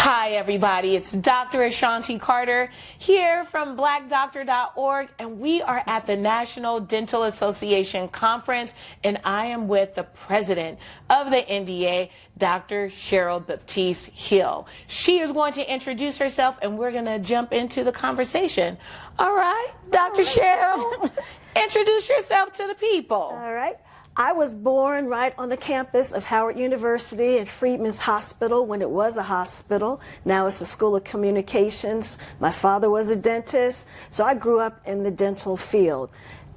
Hi everybody, it's Dr. Ashanti Carter here from blackdoctor.org, and we are at the National Dental Association Conference, and I am with the president of the NDA, Dr. Cheryle Baptiste Hill. She is going to introduce herself and we're going to jump into the conversation. All right, Dr. Cheryle, introduce yourself to the people. All right. I was born right on the campus of Howard University at Freedman's Hospital when it was a hospital. Now it's a School of Communications. My father was a dentist, so I grew up in the dental field.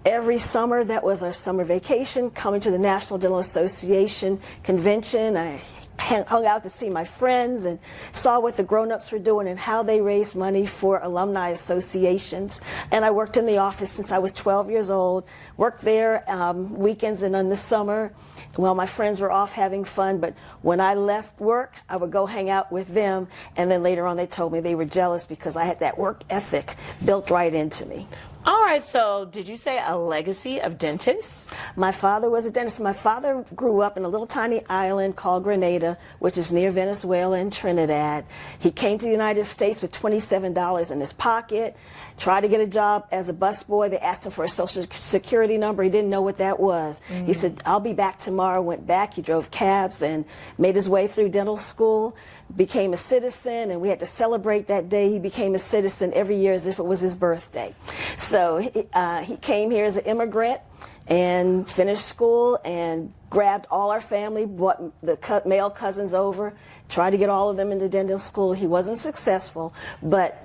Every summer, that was our summer vacation, coming to the National Dental Association convention. I hung out to see my friends and saw what the grown-ups were doing and how they raised money for alumni associations. And I worked in the office since I was 12 years old, worked there weekends and in the summer. Well, my friends were off having fun, but when I left work, I would go hang out with them, and then later on they told me they were jealous because I had that work ethic built right into me. All right, so did you say a legacy of dentists? My father was a dentist. My father grew up in a little tiny island called Grenada, which is near Venezuela and Trinidad. He came to the United States with $27 in his pocket, tried to get a job as a busboy. They asked him for a social security number. He didn't know what that was. He said, I'll be back tomorrow. Went back. He drove cabs and made his way through dental school, became a citizen, and we had to celebrate that day. He became a citizen every year as if it was his birthday. So he came here as an immigrant and finished school and grabbed all our family, brought the male cousins over, tried to get all of them into dental school. He wasn't successful, but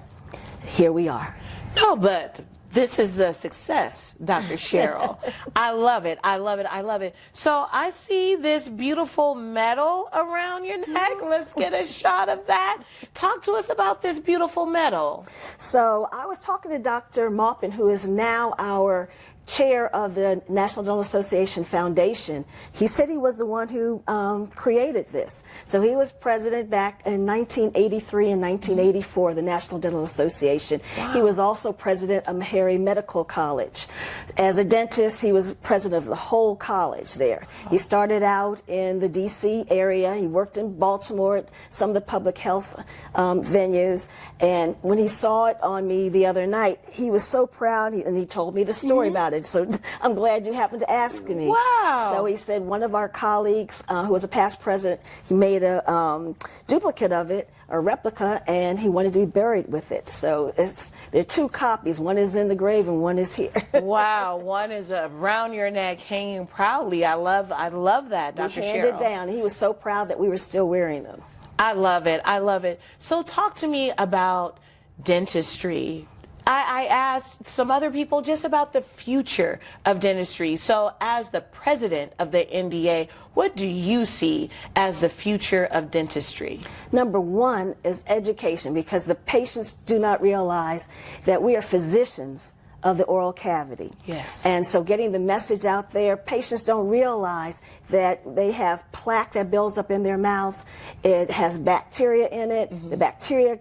here we are. No, but this is the success, Dr. Cheryle. I love it. I love it. I love it. So I see this beautiful medal around your neck. Let's get a shot of that. Talk to us about this beautiful medal. So I was talking to Dr. Maupin, who is now our chair of the National Dental Association Foundation. He said he was the one who created this. So he was president back in 1983 and 1984 of the National Dental Association. Wow. He was also president of Meharry Medical College. As a dentist, he was president of the whole college there. He started out in the D.C. area. He worked in Baltimore at some of the public health venues. And when he saw it on me the other night, he was so proud, and he told me the story about it. So I'm glad you happened to ask me. Wow. So he said one of our colleagues, who was a past president, he made a duplicate of it, a replica, and he wanted to be buried with it. So there are two copies. One is in the grave and one is here. Wow. One is around your neck, hanging proudly. I love that, Dr. Cheryle. He handed down. He was so proud that we were still wearing them. I love it. I love it. So talk to me about dentistry. I asked some other people just about the future of dentistry. So as the president of the NDA, what do you see as the future of dentistry? Number one is education, because the patients do not realize that we are physicians of the oral cavity. Yes. And so getting the message out there, patients don't realize that they have plaque that builds up in their mouths. It has bacteria in it. The bacteria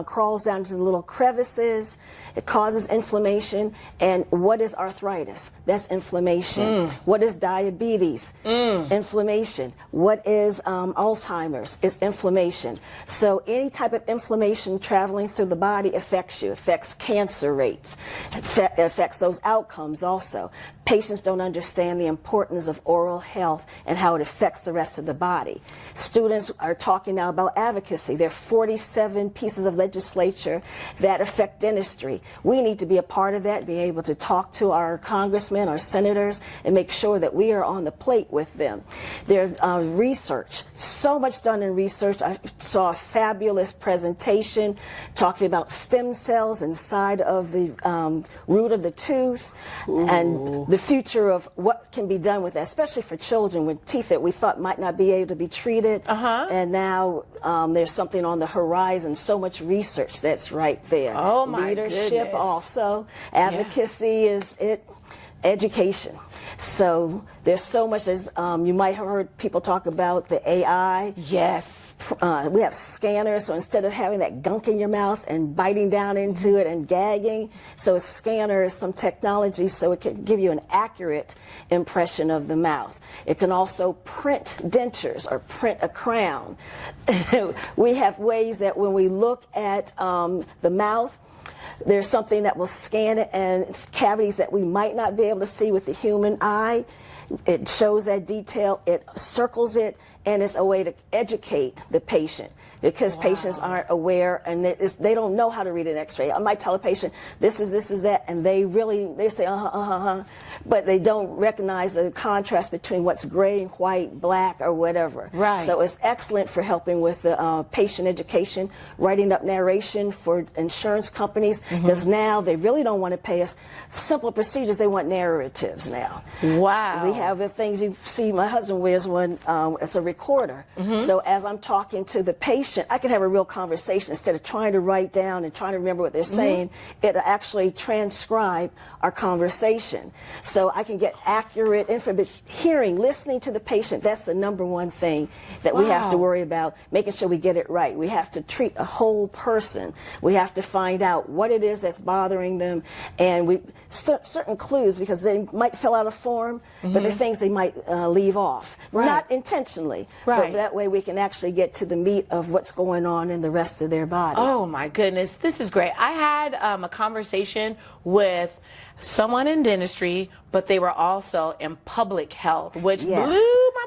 crawls down to the little crevices. It causes inflammation. And what is arthritis? That's inflammation. What is diabetes? Inflammation. What is Alzheimer's? It's inflammation. So any type of inflammation traveling through the body affects you, affects cancer rates, affects those outcomes also. Patients don't understand the importance of oral health and how it affects the rest of the body. Students are talking now about advocacy. There are 47 pieces of legislation that affect dentistry. We need to be a part of that, be able to talk to our congressmen, our senators, and make sure that we are on the plate with them. There's research, so much done in research. I saw a fabulous presentation talking about stem cells inside of the root of the tooth. Ooh. And the future of what can be done with that, especially for children with teeth that we thought might not be able to be treated. And now there's something on the horizon, so much research that's right there. Oh my Leadership goodness. Also, advocacy is it, education. So there's so much, as you might have heard people talk about the AI. Yes. we have scanners, so instead of having that gunk in your mouth and biting down into it and gagging, so a scanner is some technology so it can give you an accurate impression of the mouth. It can also print dentures or print a crown. We have ways that when we look at the mouth, there's something that will scan it, and cavities that we might not be able to see with the human eye. It shows that detail, it circles it, and it's a way to educate the patient, because patients aren't aware and they don't know how to read an x-ray. I might tell a patient, this is that, and they say, but they don't recognize the contrast between what's gray, white, black, or whatever. Right. So it's excellent for helping with the patient education, writing up narration for insurance companies, because now they really don't want to pay us simple procedures, they want narratives now. Wow. We have the things you see, my husband wears one, it's a recorder. So as I'm talking to the patient, I can have a real conversation instead of trying to write down and trying to remember what they're saying. It'll actually transcribe our conversation. So I can get accurate information. Hearing, listening to the patient, that's the number one thing that we have to worry about, making sure we get it right. We have to treat a whole person. We have to find out what it is that's bothering them, and certain clues, because they might fill out a form, but the things they might leave off. Not intentionally, but that way we can actually get to the meat of what's going on in the rest of their body. Oh my goodness, this is great. I had a conversation with someone in dentistry, but they were also in public health, which blew my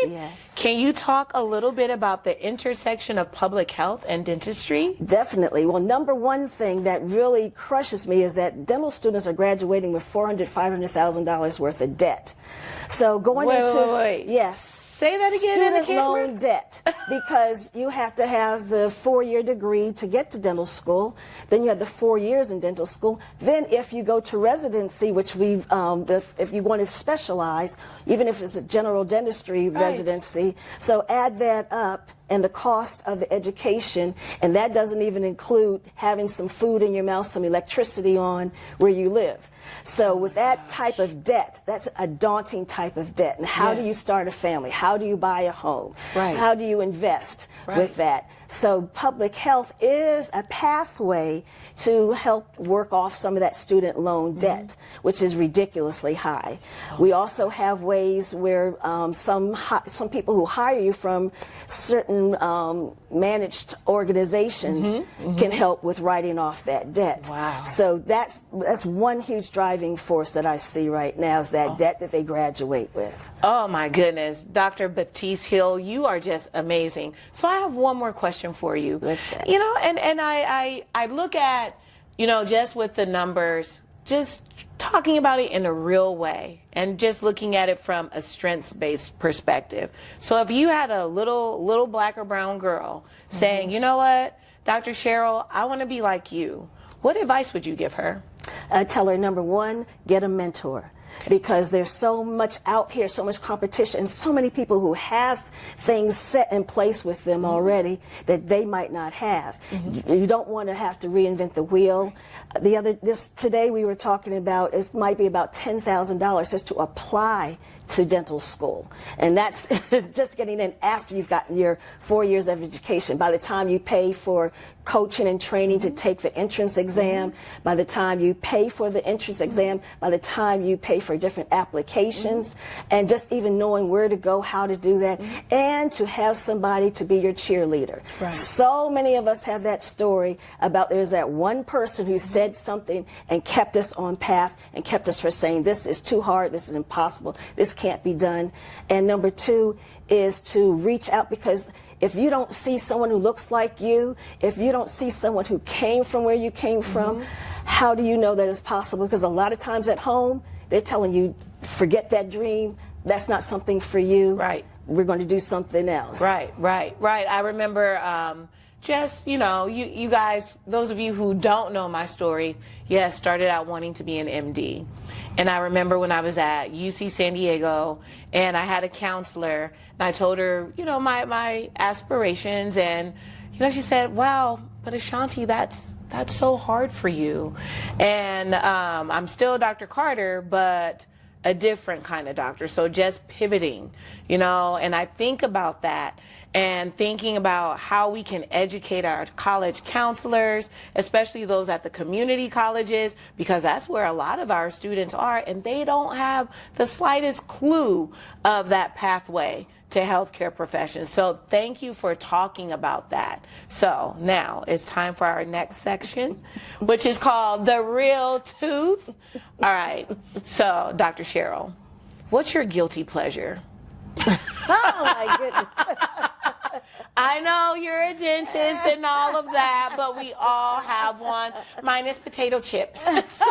mind. Yes. Can you talk a little bit about the intersection of public health and dentistry? Definitely. Well, number one thing that really crushes me is that dental students are graduating with $400,000, $500,000 worth of debt. So going Wait. Yes. Say that again in the Student camera. loan debt, because you have to have the 4-year degree to get to dental school. Then you have the 4 years in dental school. Then if you go to residency, which if you want to specialize, even if it's a general dentistry residency, so add that up, and the cost of the education, and that doesn't even include having some food in your mouth, some electricity on where you live. So with that type of debt, that's a daunting type of debt. And how do you start a family? How do you buy a home? How do you invest with that? So public health is a pathway to help work off some of that student loan debt, which is ridiculously high. We also have ways where some people who hire you from certain managed organizations can help with writing off that debt. Wow. So that's one huge driving force that I see right now, is that debt that they graduate with. Oh my goodness, Dr. Baptiste Hill, you are just amazing. So I have one more question for you. What's that? You know, and I look at, you know, just with the numbers, just talking about it in a real way and just looking at it from a strengths-based perspective. So if you had a little black or brown girl saying, you know what, Dr. Cheryle, I want to be like you, what advice would you give her? I tell her, number one, get a mentor. Because there's so much out here, so much competition, and so many people who have things set in place with them already that they might not have. You don't want to have to reinvent the wheel. Today we were talking about, it might be about $10,000 just to apply to dental school, and that's just getting in after you've gotten your 4 years of education. By the time you pay for coaching and training to take the entrance exam, by the time you pay for the entrance exam, by the time you pay for different applications, and just even knowing where to go, how to do that, and to have somebody to be your cheerleader. So many of us have that story about there's that one person who said something and kept us on path and kept us from saying, this is too hard, this is impossible, this can't be done. And number two is to reach out, because if you don't see someone who looks like you, if you don't see someone who came from where you came from, how do you know that it's possible? Because a lot of times at home, they're telling you, forget that dream, that's not something for you. We're going to do something else. Right. I remember just, you know, you guys, those of you who don't know my story, yes, started out wanting to be an MD. And I remember when I was at UC San Diego and I had a counselor, and I told her, you know, my aspirations, and, you know, she said, wow, but Ashanti, that's so hard for you. And I'm still Dr. Carter, but a different kind of doctor. So just pivoting, you know, and I think about that. and thinking about how we can educate our college counselors, especially those at the community colleges, because that's where a lot of our students are, and they don't have the slightest clue of that pathway to healthcare professions. So thank you for talking about that. So now it's time for our next section, which is called The Real Tooth. All right, so Dr. Cheryle, what's your guilty pleasure? Oh my goodness. I know you're a dentist and all of that, but we all have one, minus potato chips. So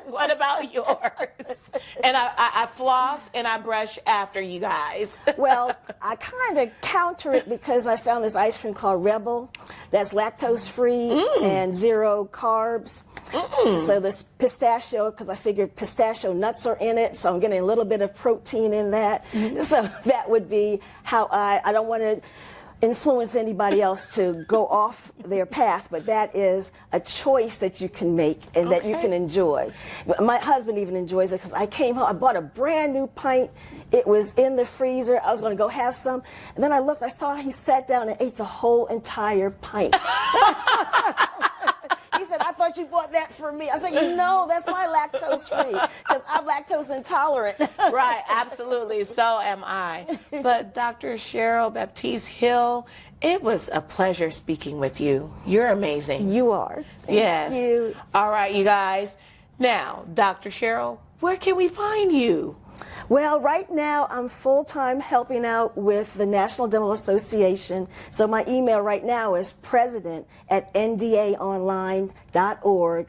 what about yours? And I floss and I brush after you guys. Well, I kind of counter it because I found this ice cream called Rebel that's lactose free and 0 carbs. So this pistachio, because I figured pistachio nuts are in it, so I'm getting a little bit of protein in that. So that would be how I don't want to influence anybody else to go off their path, but that is a choice that you can make and that you can enjoy. My husband even enjoys it because I came home, I bought a brand new pint. It was in the freezer. I was going to go have some, and then I looked, I saw he sat down and ate the whole entire pint. He said, I thought you bought that for me. I said, no, that's my lactose free because I'm lactose intolerant. Right, absolutely. So am I. But Dr. Cheryle Baptiste Hill, it was a pleasure speaking with you. You're amazing. You are. Yes. Thank you. All right, you guys. Now, Dr. Cheryle, where can we find you? Well, right now I'm full-time helping out with the National Dental Association. So my email right now is president@ndaonline.org.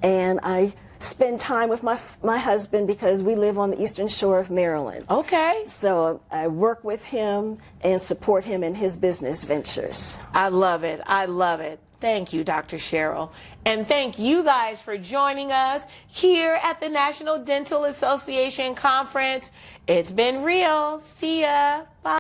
And I spend time with my husband because we live on the Eastern Shore of Maryland. Okay. So I work with him and support him in his business ventures. I love it. I love it. Thank you, Dr. Cheryle. And thank you guys for joining us here at the National Dental Association Conference. It's been real. See ya. Bye.